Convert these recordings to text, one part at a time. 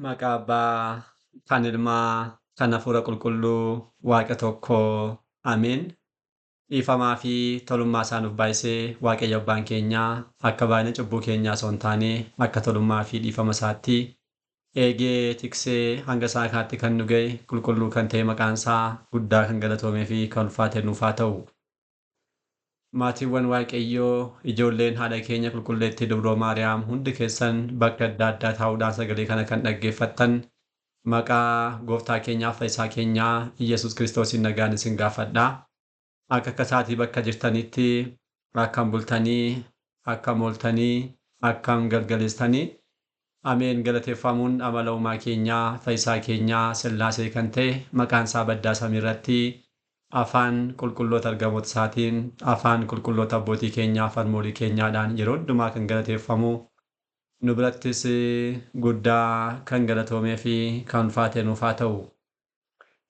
Maqaa Abbaa, kan Ilmaa, kan Hafuura Qulqulluu, Waaqa tokkoo. Ameen. Dhiifamaa fi tolummaa isaa nuuf baay'isee Waaqayyo Abbaan keenyaa akka baay'ina cubbuu keenyaa osoo hin taane akka tolummaa fi dhiifama isaatti eegee tiksee hanga sa'a kanaatti kan nu ga'e qulqulluu kan ta'e maqaan isaa guddaa kan galatoomee fi kan ulfaate nuuf haa ta'u. Maatiiwwan Waaqayyoo, ijoolleen haadha keenya qulqulleettii Dubroo Maariyaam hundi keessan bakka adda addaa taa'uudhaan sagalee kana kan dhaggeeffattan maqaa Gooftaa keenyaa fi Fayyisaa keenyaa Iyesuus Kiristoosiin nagaan isin gaafadhaa. Akka isaatii bakka jirtanitti akkam bultanii, akkam ooltanii, akkam galgaleessitanii. Ameen. Galateeffamuun amala uumaa keenyaa, Fayyisaa keenyaa, Sillaasee kan ta'e maqaan isaa baddaa samii irratti afaan qulqulloota ergamoota isaatiin, afaan qulqulloota abbootii keenyaa, afaan moolii keenyaadhaan yeroo hundumaa kan galateeffamu, nu birattis guddaa kan galatoomee fi kan ulfaate nuuf haa ta'u.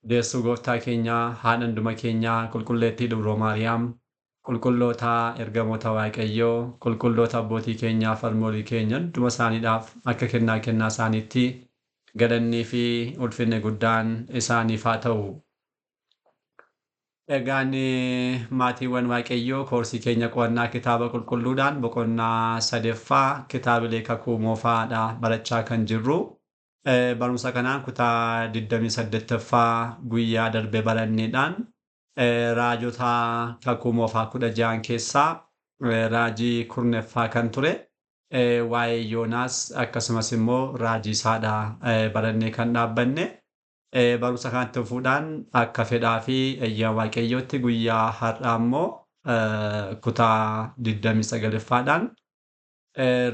Deessuu Gooftaa keenyaa, haadha hunduma keenyaa, qulqulleettii Dubroo Maariyaam, qulqulloota ergamoota Waaqayyoo, qulqulloota abbootii keenyaa, afaan moolii keenya hunduma isaaniidhaaf akka kennaa isaaniitti galannii fi ulfinni guddaan isaaniif haa ta'u. Egaan maatiiwwan Waaqayyoo koorsii keenya qo'annaa kitaaba qulqulluudhaan boqonnaa sadeeffaa kitaabilee kakuu moofaadha barachaa kan jirru. Barumsa kanaan kutaa 28ffaa guyyaa darbe baranneedhaan raajota kakuu moofaa 16 keessaa raajii kurnaffaa kan ture waa'ee Yoonaas akkasumas immoo raajii isaadha barannee kan dhaabbanne. Barumsa kanatti fuudhaan akka fedhaa fi eeyyama Waaqayyootti guyyaa har'aa immoo kutaa 29ffaadhaan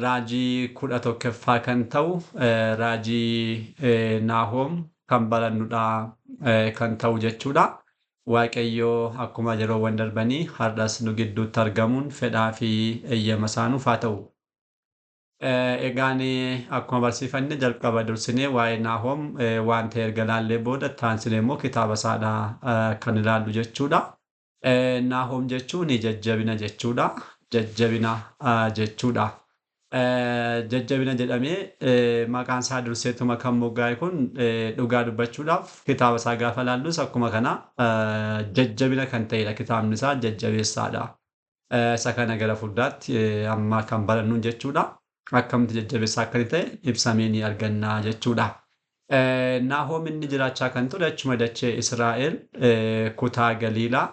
raajii 11ffaa kan ta'u raajii Naahoom kan barannudha kan ta'u jechuudha. Waaqayyoo akkuma yeroowwan darbanii har'as nu gidduutti argamuun fedhaa fi eeyyama isaa nuuf haa ta'u. Egaan akkuma barsiifanne jalqaba dursinee waa'ee Naahoom waan ta'e erga ilaallee booda taansinee immoo kitaaba isaadha kan ilaallu jechuudha. Naahoom jechuun jajjabina jechuudha. Jajjabina jechuudha. Jajjabina jedhamee maqaan isaa durseetuma kan moggaa'e kun dhugaa dubbachuudhaaf kitaaba isaa gaafa ilaallus akkuma kana jajjabina kan ta'edha. Kitaabni isaa jajjabeessaadha. Isa kana gara fuulduraatti amma kan barannu jechuudha. Akkamitti jajjabeessaa akka ta'e ibsamee ni arganna jechuudha. Naahoom inni jiraachaa kan ture achuma dachee Israa'el kutaa Galiilaa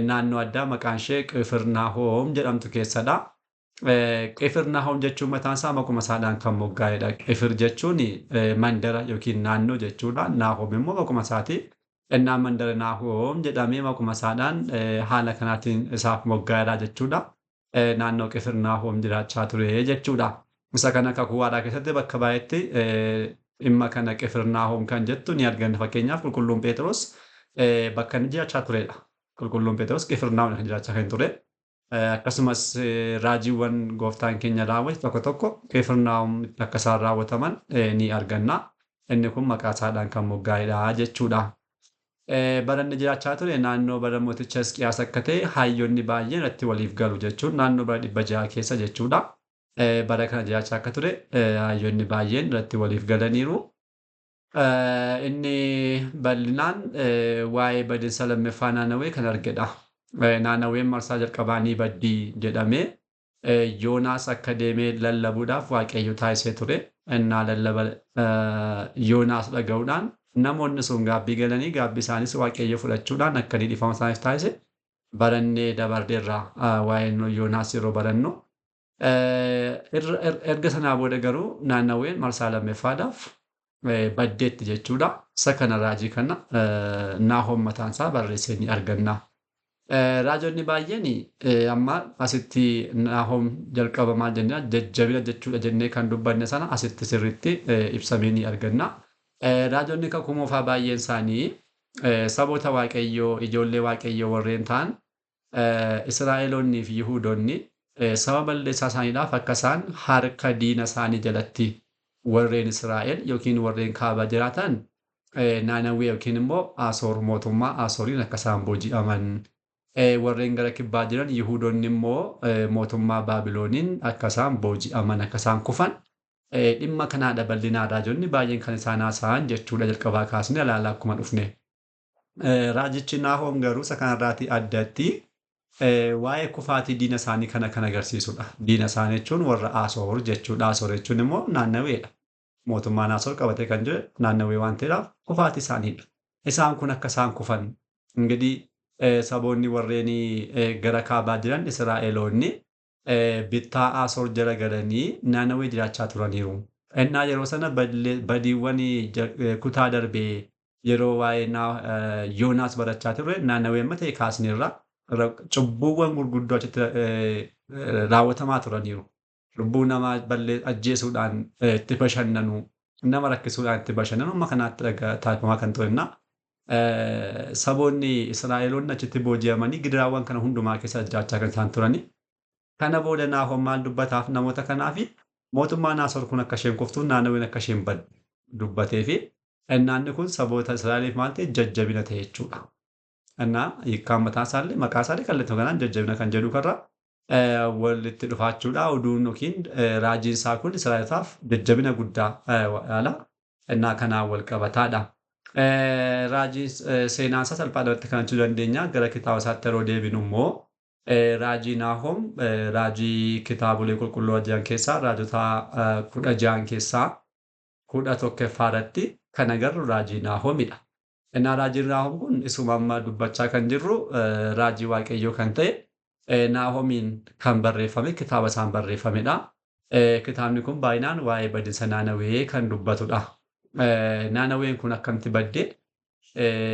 naannoo addaa maqaan ishee Qifirnaahom jedhamtu keessadha. Qifirnaahom jechuun mataan isaa maquma isaadhaan kan moggaa'edha. Qifir jechuun mandara yookiin naannoo jechuudha. Naahoom immoo maquma isaati. Innaan mandara Naahoom jedhamee maquma isaadhaan haala kanaatiin isaaf moggaa'edha jechuudha. Naannoo Qifirnaahom jiraachaa ture jechuudha. Isa kana kakuu waadaa keessatti bakka baay'eetti dhimma kana Qifirnaahom kan jettu ni arganna. Fakkeenyaaf qulqulluun Phexros bakka inni jiraachaa turedha. Qulqulluun Phexros Qifirnaahom kan jiraachaa kan ture. Akkasumas raajiiwwan gooftaan keenya raawwate tokko tokko Qifirnaahom akka isaan raawwataman ni arganna. Inni kun maqaa isaadhaan kan moggaa'edha jechuudha. Bara inni jiraachaa ture naannoo bara mooticha Hisqiyaas akka ta'e hayyoonni baay'een irratti waliif galu jechuun naannoo bara 600 keessa jechuudha. Bara kana jiraachaa akka ture hayyoonni baay'een irratti waliif galaniiru. Inni bal'inaan waa'ee badiinsa lammaffaa Naanawwee kan argedha. Naanawween marsaa jalqabaa ni baddii jedhamee Yoonaas akka deemee lallabuudhaaf Waaqayyo taasisee ture. Innaa lallaba Yoonaas dhaga'uudhaan namoonni sun gaabbii galanii gaabbii isaanis Waaqayyo fudhachuudhaan akka inni dhiifama isaaniif taasise barannee dabarreerra waa'ee Yoonaas yeroo barannu. Erga sanaa booda garuu Naannawween marsaa lammaffaadhaaf baddeetti jechuudha. Isa kana raajii kana Naahoom mataan isaa barreessee ni arganna. Raajonni baay'een amma asitti Naahoom jalqaba maal jennee jajjabina jechuudha jennee kan dubbanne sana asitti sirriitti ibsamee ni arganna. Raajonni kakuu moofaa baay'een isaanii saboota Waaqayyoo, ijoollee Waaqayyoo warreen ta'an Israa'eloonnii fi Yihuudoonni saba balleessaa isaaniidhaaf akka isaan harka diina isaanii jalatti warreen Israa'el yookiin warreen kaaba jiraatan Naanawwee yookiin immoo Asoor mootummaa Asooriin akka isaan booji'aman. Warreen gara kibbaa jiran Yihuudoonni immoo mootummaa Baabilooniin akka isaan booji'aman akka isaan kufan dhimma kanaadha bal'inaan raajonni baay'een kan isaan haasa'an jechuudha jalqabaa kaasnee ilaalaa akkuma dhufne. Raajichi Naahoom garuu isa kanarraatii addatti waa'ee kufaatii diina isaanii kana kan agarsiisudha. Diina isaanii jechuun warra Asoor jechuudha. Asoor jechuun immoo naannaweedha. Mootummaan Asoor qabatee kan jiru naannawee waan ta'eedhaaf kufaatii isaaniidha. Isaan kun akka isaan kufan ingidihi saboonni warreen gara kaabaa jiran Israa'eloonni bittaa Asoor jala galanii naannawee jiraachaa turaniiru. Innaa yeroo sana badiiwwan kutaa darbee yeroo waa'ee Yoonaas barachaa turre naannawee amma ta'e kaasneerra cubbuuwwan gurguddoo achitti raawwatamaa turaniiru. Lubbuu namaa ajjeesuudhaan itti bashannanu, nama rakkisuudhaan itti bashannanu amma kanaatti taasifamaa kan turenna. Saboonni Israa'eloonni achitti booji'amanii gidiraawwan kana hundumaa keessa jiraachaa kan isaan turani. Kana booda Naahoom maal dubbataaf namoota kanaafi mootummaan Asoor kun akka isheen kuftuuf naannaween akka isheen baddu dubbateefi naanni kun saboota Israa'eliif maal ta'e jajjabina ta'e jechuudha. Innaa hiikkaan mataa isaallee maqaa isaallee kallattii kanaan jajjabina kan jedhu karra walitti dhufaachuudha. Oduun yookiin raajiin isaa kun Israa'elootaaf jajjabina guddaa yaala. Innaa kanaan wal qabataadha. Raajiin seenaan isaa salphaadhumatti kan jechuu dandeenya. Gara kitaaba isaatti yeroo deebinu immoo raajii Naahoom raajii kitaabolee qulqulluu jiran keessaa raajota 16 keessaa 11ffaa irratti kan agarru raajii Naahoomidha. Innaa raajiin Naahoom kun isuma amma dubbachaa kan jirru raajii Waaqayyoo kan ta'e Naahoomiin kan barreeffame kitaaba isaan barreeffamedha. Kitaabni kun baay'inaan waa'ee badiinsa Naanawee kan dubbatudha. Naanaween kun akkamitti badde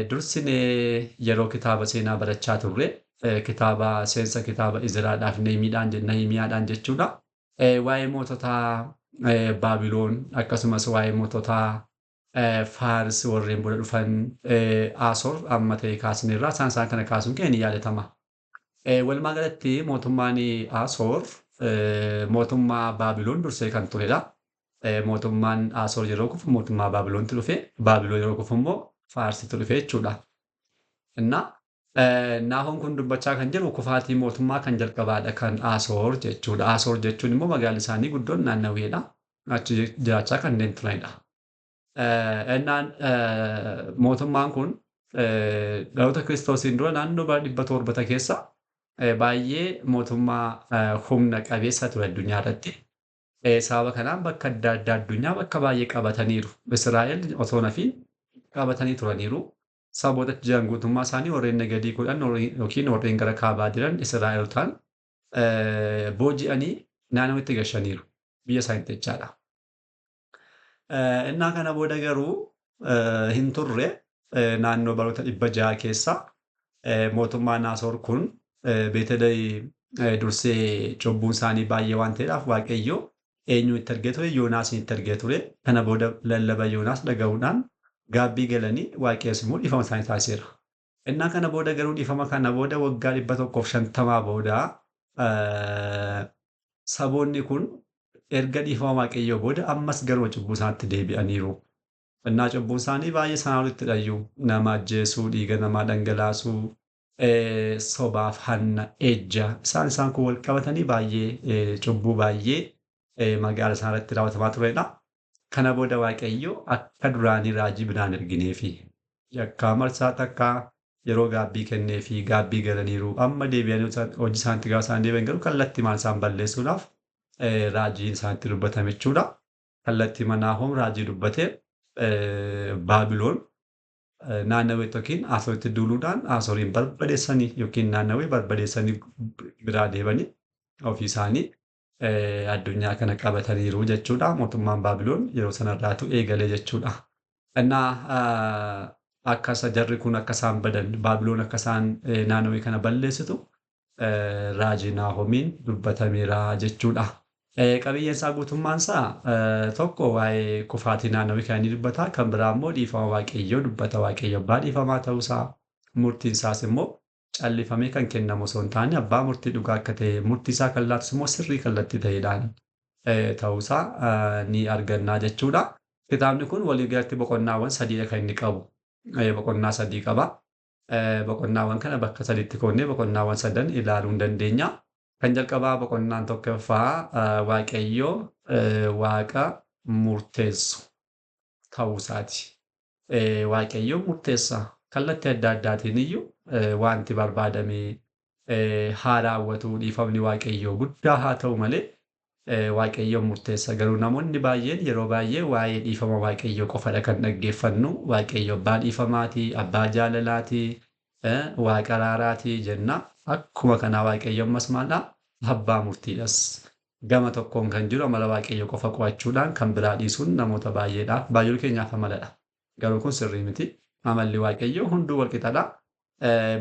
dursinee yeroo kitaaba seenaa barachaa turre kitaaba seensa kitaaba Izraadhaaf Nehemiyaadhaan jechuudha. Waa'ee mootota Baabiloon akkasumas waa'ee mootota Faaris warreen booda dhufan Asoor amma ta'e kaasneerra isaan kana kaasuun keenya ni yaadatama. Walumaa galatti mootummaan Asoor mootummaa Baabiloon dursee kan turedha. Mootummaan Asoor yeroo kufu mootummaa Baabiloontu dhufe. Baabiloon yeroo kufu immoo Faarsitu dhufe jechuudha. Innaa Naahoom kun dubbachaa kan jiru kufaatii mootummaa kan jalqabaadha kan Asoor jechuudha. Asoor jechuun immoo magaalli isaanii guddoon naannaweedha. Achi jiraachaa kanneen turanidha. Innaan mootummaan kun dhaloota Kiristoosiin dura naannoo bara 700 keessa baay'ee mootummaa humna qabeessa ture addunyaa irratti. Sababa kanaan bakka adda addaa addunyaa bakka baay'ee qabataniiru. Israa'el osoo nafiin qabatanii turaniiru. Saboota jiran guutummaa isaanii warreen nagadii 10 yookiin warreen gara kaabaa jiran Israa'elotaan booji'anii naannawitti gashaniiru. Biyya isaaniitti jechaadha. Innaa kana booda garuu hin turre naannoo baroota 600 keessa mootummaan Asoor kun Beetelehee dursee cubbuun isaanii baay'ee waan ta'eedhaaf Waaqayyo eenyu itti argee ture? Yoonaasin itti argee ture. Kana booda lallaba Yoonaas dhaga'uudhaan gaabbii galanii Waaqayyos immoo dhiifama isaanii taasiseera. Innaa kana booda garuu dhiifama kana booda waggaa 150 booda saboonni kun erga dhiifama Waaqayyoo booda ammas garuu cubbuu isaaniitti deebi'aniiru. Innaa cubbuun isaanii baay'ee sanaa olitti dhayyuu nama ajjeesuu, dhiiga namaa dhangalaasuu, sobaaf hanna ejja isaan kun wal qabatanii baay'ee cubbuu baay'ee magaala isaan irratti raawwatamaa turedha. Kana booda Waaqayyo akka duraanii raajii biraan ergineefi yakkaa marsaa takkaa yeroo gaabbii kenneefi gaabbii galaniiru amma deebi'anii hojii isaaniitti gaafa isaan deebi'an garuu kallattii maal isaan balleessuudhaaf raajiin isaaniitti dubbatame jechuudha. Kallattii Naahoom raajii dubbatee Baabiloon naannawee yookiin Asooritti duuluudhaan Asooriin barbadeessanii yookiin naannawee barbadeessanii biraa deebanii ofii isaanii addunyaa kana qabataniiru jechuudha. Mootummaan Baabiloon yeroo sanarraatu eegalee jechuudha. Innaa akka jarri kun akka isaan badan Baabiloon akka isaan naannawee kana balleessitu raajii Naahoomiin dubbatameera jechuudha. Qabiyyeen isaa guutummaan isaa tokko waa'ee kufaatii naannawee kana ni dubbata. Kan biraa immoo dhiifama Waaqayyoo dubbata. Waaqayyo abbaa dhiifamaa ta'uusaa murtiin isaas immoo callifamee kan kennamu osoo hin taane abbaa murtii dhugaa akka ta'e murtii isaa kan laatus immoo sirrii kallattii ta'eedhaan ta'uusaa ni argannaa jechuudha. Kitaabni kun walii galatti boqonnaawwan 3 kan inni qabu. Boqonnaa 3 qaba. Boqonnaawwan kana bakka 3tti qoodnee boqonnaawwan 3 ilaaluu ni dandeenya. Kan jalqabaa boqonnaan 1ffaa Waaqayyoo Waaqa murteessu ta'uu isaati. Waaqayyo murteessa. Kallattii adda addaatiin iyyuu wanti barbaadamee haa raawwatu dhiifamni Waaqayyoo guddaa haa ta'u malee Waaqayyoon murteessa. Garuu namoonni baay'een yeroo baay'ee waa'ee dhiifama Waaqayyoo qofadha kan dhaggeeffannu. Waaqayyo abbaa dhiifamaatii, abbaa jaalalaatii, waaqa araaraatii jenna. Akkuma kanaa Waaqayyo ammas maalidhaa? Abbaa murtiidhas. Gama tokkoon kan jiru amala Waaqayyo qofa qo'achuudhaan kan biraa dhiisuun namoota baay'eedhaaf baay'ee keenyaaf amaladha. Garuu kun sirrii miti. Amalli Waaqayyoo hunduu wal qixadha.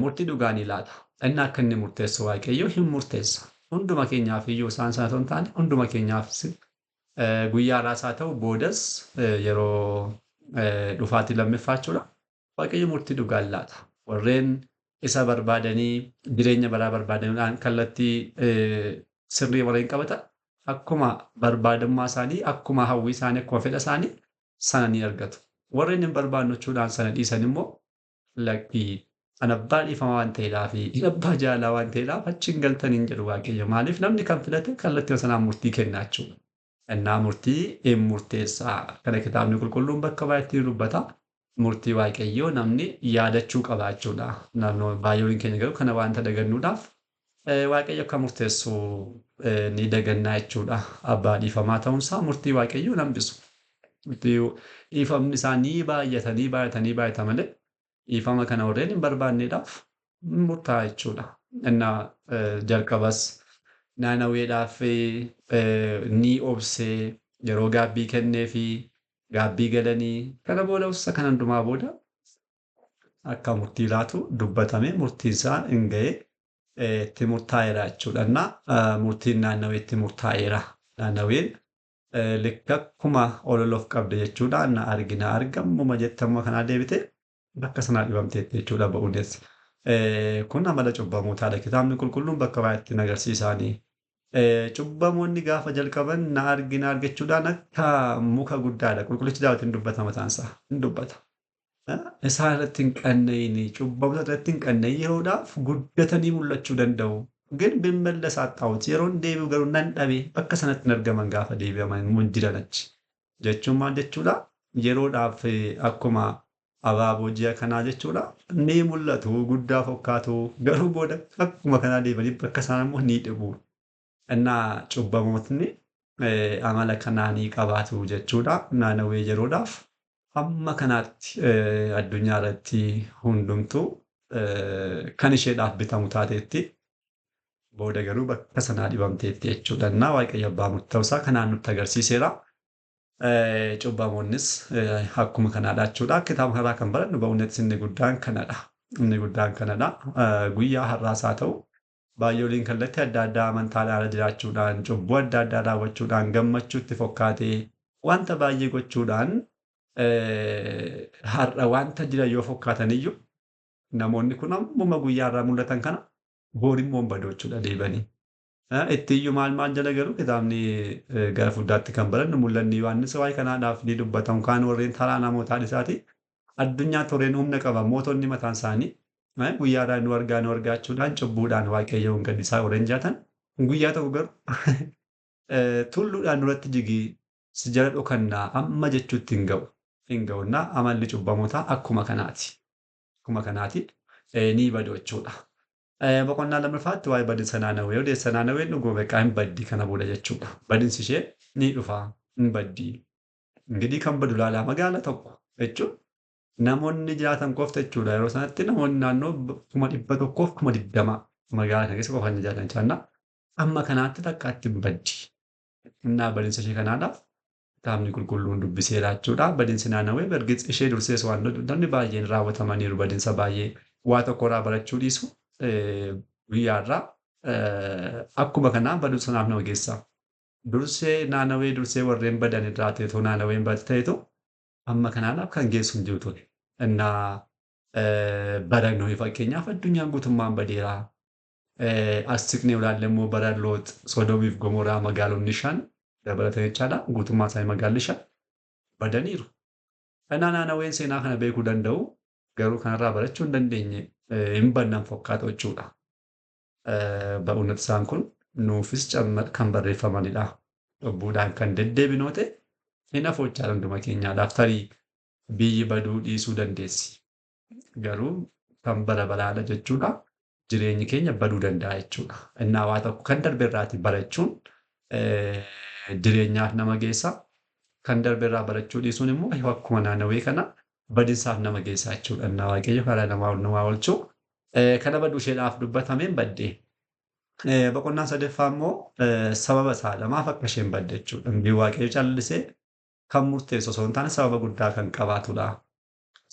Murtii dhugaa ni laata. Inni akka inni murteessu Waaqayyo hin murteessa. Hunduma keenyaaf iyyuu isaan sana osoo hin taane hunduma keenyaaf guyyaa har'aas haa ta'u boodas yeroo dhufaatii lammaffaa jechuudha. Waaqayyo murtii dhugaa laata. Warreen isa barbaadanii jireenya baraa barbaadanuudhaan kallattii sirrii warreen qabatan akkuma barbaadummaa isaanii, akkuma hawwii isaanii, akkuma fedha isaanii sana ni argatu. Warreen hin barbaanne jechuudhaan sana dhiisan immoo lakkii ana abbaa dhiifama waan ta'eedhaa fi abbaa jaalala waan ta'eedhaaf achi hin galtan hin jedhu Waaqayyo. Maaliif namni kan filate kallattii sanaan murtii kenna jechuudha. Innaa murtii hin murteessaa. Kana kitaabni qulqulluun bakka baay'eetti ni dubbata. Murtii Waaqayyoo namni yaadachuu qaba jechuudha. Naannoo baay'een keenya garuu kana waanta dagannuudhaaf Waaqayyo akka murteessu ni dagannaa jechuudha. Abbaa dhiifamaa ta'uunsaa murtii Waaqayyoo hin hambisu. Dhiifamni isaa ni baay'ata malee dhiifama kana warreen hin barbaanneedhaaf murtaa'a jechuudha. Innaa jalqabas Naanaweedhaaf ni obsee yeroo gaabbii kenneefi gaabbii galanii kana booda ussa kan hundumaa booda akka murtii laatu dubbatame murtiin isaa hin ga'ee itti murtaa'eera jechuudha. Innaa murtiin Naannaweetti murtaa'eera. Naannaween likka akkuma ololof qabde jechuudha. Na argina argamuma jettamuma kanaa deebite bakka sanaa dhibamteetti jechuudha ba'uunis. Kun amala cubbamootaadha. Kitaabni qulqulluun bakka baay'eetti agarsiisaanii. Cubbamoonni gaafa jalqaban na argina argachuudhaan akka muka guddaadha. Qulqullichi Daawit hin dubbata mataansaa. Hin dubbata. Isaan irratti hin qanna'ini. Cubbamoota irratti hin qanna'in yeroodhaaf guddatanii mul'achuu danda'u. ግን ብመለስ አጣሁት yeroon deebi'u garuu nan dhabe bakka sanatti hin argaman gaafa deebi'aman mun jiran achi jechuun maal jechuudha yeroodhaaf akkuma abaaboo ji'a kanaa jechuudha ni mul'atu guddaa fakkaatu garuu booda akkuma kanaa deebi'anii bakka sana immoo ni dhibu innaa cubbamootni amala kanaa ni qabaatu jechuudha Naanawee yeroodhaaf hamma kanaatti addunyaa irratti hundumtuu kan isheedhaaf bitamu taateetti booda garuu bakka sanaa dhibamteetti jechuudha. Innaa Waaqayyo abbaa murtii ta'uusaa kanaan nutti agarsiiseera. Cubbamoonnis akkuma kanaadha jechuudha. Kitaaba har'aa kan barannu ba'uunis inni guddaan kanadha. Inni guddaan kanadha. Guyyaa har'aas haa ta'u baay'ooliin kallattii adda addaa amantaadhaan jiraachuudhaan cubbuu adda addaa raawwachuudhaan gammachuutti fokkaatee wanta baay'ee gochuudhaan har'a wanta jiran yoo fokkaatan iyyuu namoonni kun ammuma guyyaa irraa mul'atan kana boorimmoo badoo jechuudha deebanii. Itti iyyuu maal jala garuu kitaabni gara fuudhaatti kan barannu mul'anni Yohaannis waa'ee kanaadhaaf ni dubbatamu kaan warreen taraa namootaan isaati. Addunyaa toreen humna qaban mootonni mataan isaanii guyyaadhaan nu argaachuudhaan cubbuudhaan Waaqayyoon gaddisaa warreen jaatan guyyaa tokko garuu tulluudhaan duratti jigii si jala dhokannaa amma jechuutti hin ga'u. Hin ga'unnaa amalli cubbamootaa akkuma kanaati. Akkuma kanaati ni badoo jechuudha. Boqonnaa lammaffaatti waa'ee badinsa Naanawee odeessa Naanaween dhuguma beekaa hin baddi kana booda jechuudha. Badinsi ishee ni dhufa hin baddi. Ingirii kan badu ilaalaa magaala tokko jechuun namoonni jiraatan qofta jechuudha. Yeroo sanatti namoonni naannoo 120,020 magaala kana keessa qofaan jiraatan jechaadha. Amma kanaatti takkaatti hin baddi. Innaa badinsa ishee kanaadhaaf kitaabni qulqulluun dubbiseera jechuudha. Badinsi Naanawee bergis ishee dursees waan namni baay'een raawwatamaniiru badinsa baay'ee waa tokkorraa barachuu dhiisu. Guyyaarraa akkuma kanaa baduu sanaaf nama geessa. Dursee Naanawee dursee warreen badan irraa ta'etu Naanaween badde ta'etu amma kanaadhaaf kan geessu hin jiru ture. Innaa barannoo fakkeenyaaf addunyaan guutummaan badeera. As siqnee ilaalle immoo bara Loot Sodoomiif Gomoraa magaalonni 5 dabalatan jechaadha. Guutummaa isaanii magaalli 5 badaniiru. Innaa Naanaween seenaa kana beekuu danda'u garuu kanarraa barachuu hin dandeenye. Hin bannan fakkaatu jechuudha. Ba'uun isaan kun nuufis kan barreeffamanidha. Cubbuudhaan kan deddeebinoote hin hafu jechaadha hunduma keenyaadhaaf tarii biyyi baduu dhiisuu dandeessi. Garuu kan bara baraadha jechuudha. Jireenyi keenya baduu danda'a jechuudha. Innaa waa tokko kan darbe irraati barachuun jireenyaaf nama geessa. Kan darbe irraa barachuu dhiisuun immoo akkuma naannawee kana badinsaaf nama geessa jechuudha. Innaa waaqayyo karaa namaa oolchuu. Kana baduu isheedhaaf dubbatameen baddee. Boqonnaan sadaffaa immoo sababa isaadha. Maaf akka isheen badde jechuudha. Waaqayyo callisee kan murteessu osoo hin taane sababa guddaa kan qabaatudha.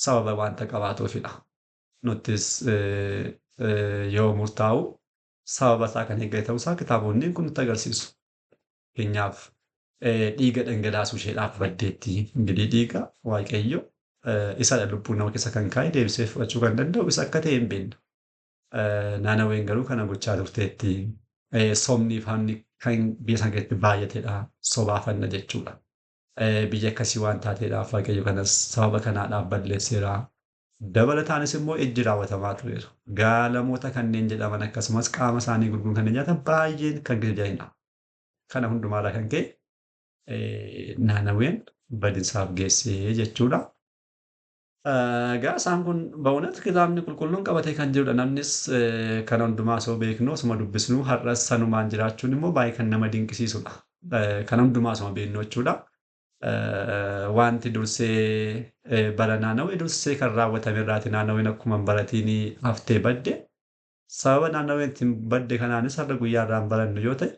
Sababa wanta qabaatuufidha. Nuttis yoo murtaa'u sababa isaa kan eeggate ta'uusaa kitaabonni kun nutti agarsiisu. Fakkeenyaaf dhiiga dhangalaasuu isheedhaaf baddeetti. Ingirii dhiiga waaqayyo isadha lubbuu nama keessa kan kaa'e deebisee fudhachuu kan danda'u isa akka ta'e hin beeknu. Naannaween garuu kana gochaa turteetti. Sobnii fi hamni kan biyya sana keessatti baay'atedha. Sobaafanna jechuudha. Biyya akkasii waan taateedhaaf waaqayyo kanas sababa kanaadhaaf balleesseera. Dabalataanis immoo ejji raawwatamaa tureera. Gaalamoota kanneen jedhaman akkasumas qaama isaanii gurguran kanneen nyaatan baay'een kan gidijanidha. Kana hundumaarraa kan ka'e naannaween badinsaaf geessee jechuudha. Egaa isaan kun ba'uunatti kitaabni qulqulluun qabatee kan jirudha. Namnis kana hundumaa osoo beeknu osuma dubbisnu har'as sanumaan jiraachuun immoo baay'ee kan nama dinqisiisudha. Kana hundumaa osuma beeknu jechuudha. Wanti dursee bara naannawee dursee kan raawwatame irraati naannaween akkuma baratiin haftee badde. Sababa naannaween ittiin badde kanaanis har'a guyyaa irraan barannu yoo ta'e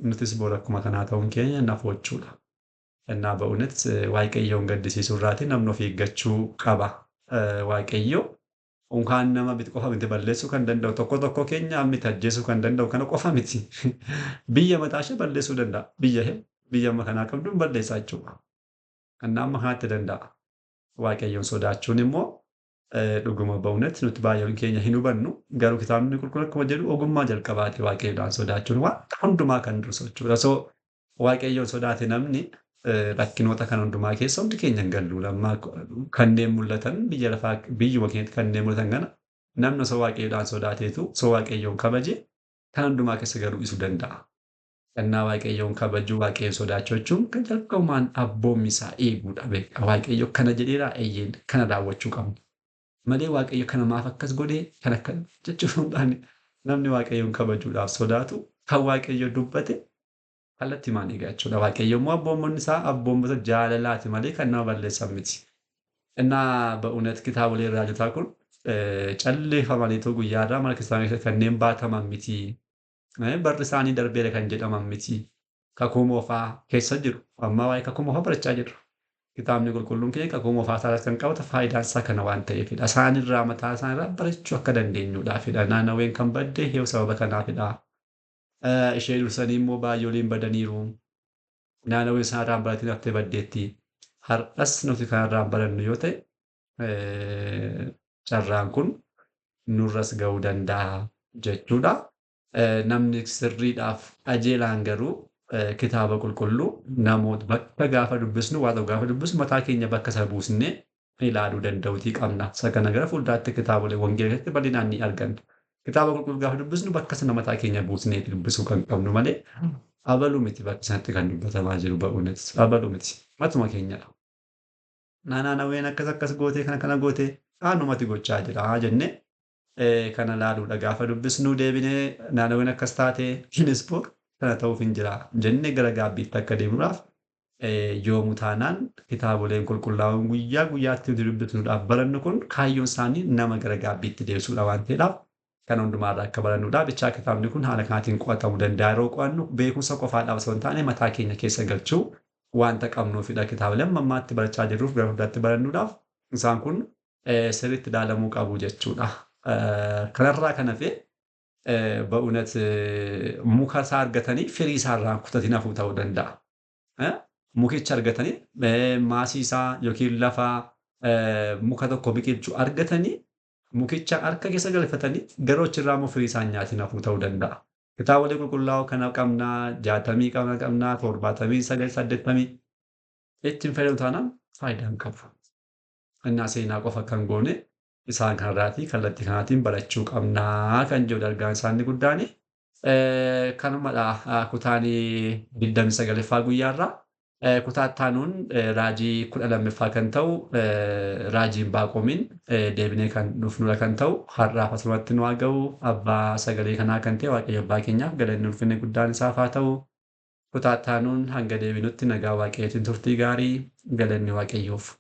nutis boora akkuma kanaa ta'uun keenya nafu jechuudha. Innaa ba'uunis waaqayyoon gaddisiisuu irraati namni of eeggachuu qaba. Waaqayyo unkaan nama qofa miti balleessuu kan danda'u tokko keenya miti ajjeesuu kan danda'u kana qofa miti. Biyya mataa ishee balleessuu danda'a. Biyya amma kanaa qabduun balleessaa jechuudha. Innaa amma kanaatti danda'a. Waaqayyoon sodaachuun immoo dhuguma ba'uunis nuti baay'een keenya hin hubannu. Garuu kitaabni qulqulluun akkuma jedhu ogummaa jalqabaati waaqayyoodhaan sodaachuun waan hundumaa kan dursu jechuudha. So waaqayyoon sodaate namni rakkinoota kan hundumaa keessa hundi keenya hin gallu. Lammaa kanneen mul'atan biyyuma keenyatti kanneen mul'atan kana namni osoo waaqayyoodhaan sodaateetu osoo waaqayyoon kabaje kan hundumaa keessa galuu dhiisuu danda'a. Innaa waaqayyoon kabajuu waaqayyoon sodaachuu jechuun kan jalqabumaan abboommii isaa eeguudha. Waaqayyo kana jedheeraa eeyyeen kana raawwachuu qabna. Malee waaqayyo kana maaf akkas godhee kan akka jechuun namni waaqayyoon kabajuudhaaf sodaatu kan waaqayyo dubbate kallattii maan eegaa jechuudha. Waaqayyo immoo abboommoonni isaa abboommota jaalalaati malee kan nama balleessan miti. Innaa ba'uunatti kitaabolee raajotaa kun calleeffamaniitu guyyaarraa mana kiristaanaa keessatti kanneen baataman miti. Barri isaanii darbeera kan jedhaman miti. Kakuu moofaa keessa jiru. Amma waa'ee kakuu moofaa barachaa jirru. Kitaabni qulqulluun keenya kakuu moofaa isaarratti kan qabatu faayidaan isaa kana waan ta'eefidha. Isaanirraa mataa isaanirraa barachuu akka dandeenyuudhaafidha. Naannaween kan badde yoo sababa kanaafidha. Ishee dursanii immoo baay'ooliin badaniiru. Naannaween isaanirraan baratiin haftee baddeetti. Har'as nuti kanarraan barannu yoo ta'e carraan kun nurras ga'uu danda'a jechuudha. Namni sirriidhaaf qajeelaan garuu kitaaba qulqulluu namoota bakka gaafa dubbisnu waa ta'u gaafa dubbisnu mataa keenya bakka isa buusnee ilaaluu danda'uutii qabna. Isa kana gara fuulduraatti kitaabolee wangeelaa keessatti bal'inaan ni arganna. Kitaaba qulqulluu gaafa dubbisnu bakka sana mataa keenya buusnee dubbisuu kan qabnu malee abaluu miti bakka sanatti kan dubbatamaa jiru ba'uunis abaluu miti matuma keenyadha. Naannaween akkas gootee kana gootee aanumatti gochaa jira jennee kana laaluudha gaafa dubbisnu deebinee naannaween akkas taate kinis boo kana ta'uuf hin jira jennee gara gaabbiitti akka deemuudhaaf yoomuu taanaan kitaaboleen qulqullaa'oon guyyaa guyyaatti dubbisnuudhaaf barannu kun kaayyoon isaanii nama gara gaabbiitti deebisuudha waan ta'eedhaaf kan hundumaarraa akka barannuudhaaf bichaa kitaabni kun haala kanaatiin qo'atamuu danda'a. Yeroo qo'annu beekumsa qofaadhaaf osoo hin taane mataa keenya keessa galchuu wanta qabnuufidha. Kitaabolee ammaatti barachaa jirruuf gara fuulduraatti barannuudhaaf isaan kun sirriitti ilaalamuu qabu jechuudha. Kanarraa kan hafe ba'uunat muka isaa argatanii firii isaarraa kutatiin hafuu ta'uu danda'a. Mukicha argatanii maasii isaa yookiin lafa muka tokko biqilchu argatanii mukicha harka keessa galfatanii garuu achirraa immoo firii isaa nyaatiin hafuu ta'uu danda'a. Kitaabolee qulqullaa'oo kana qabnaa 60 qabnaa 70 80 ittiin fayyadamu taanaan faayidaa hin qabu. Innaa seenaa qofa kan goone isaan kanarraatii kallattii kanaatiin barachuu qabnaa kan jedhu argaan isaanii guddaani. Kanumadha kutaanii 29ffaa guyyaarraa Kutaa itti aanuun raajii 12ffaa kan ta'u raajii Hinbaaqoomiin deebinee kan dhufnudha kan ta'u har'aaf asumatti nu haa ga'u. Abbaa sagalee kanaa kan ta'e Waaqayyo Abbaa keenyaaf galanni ulfinni guddaan isaaf haa ta'u. Kutaa itti aanuun hanga deebinutti nagaa Waaqayyootiin turtii gaarii galanni Waaqayyoof.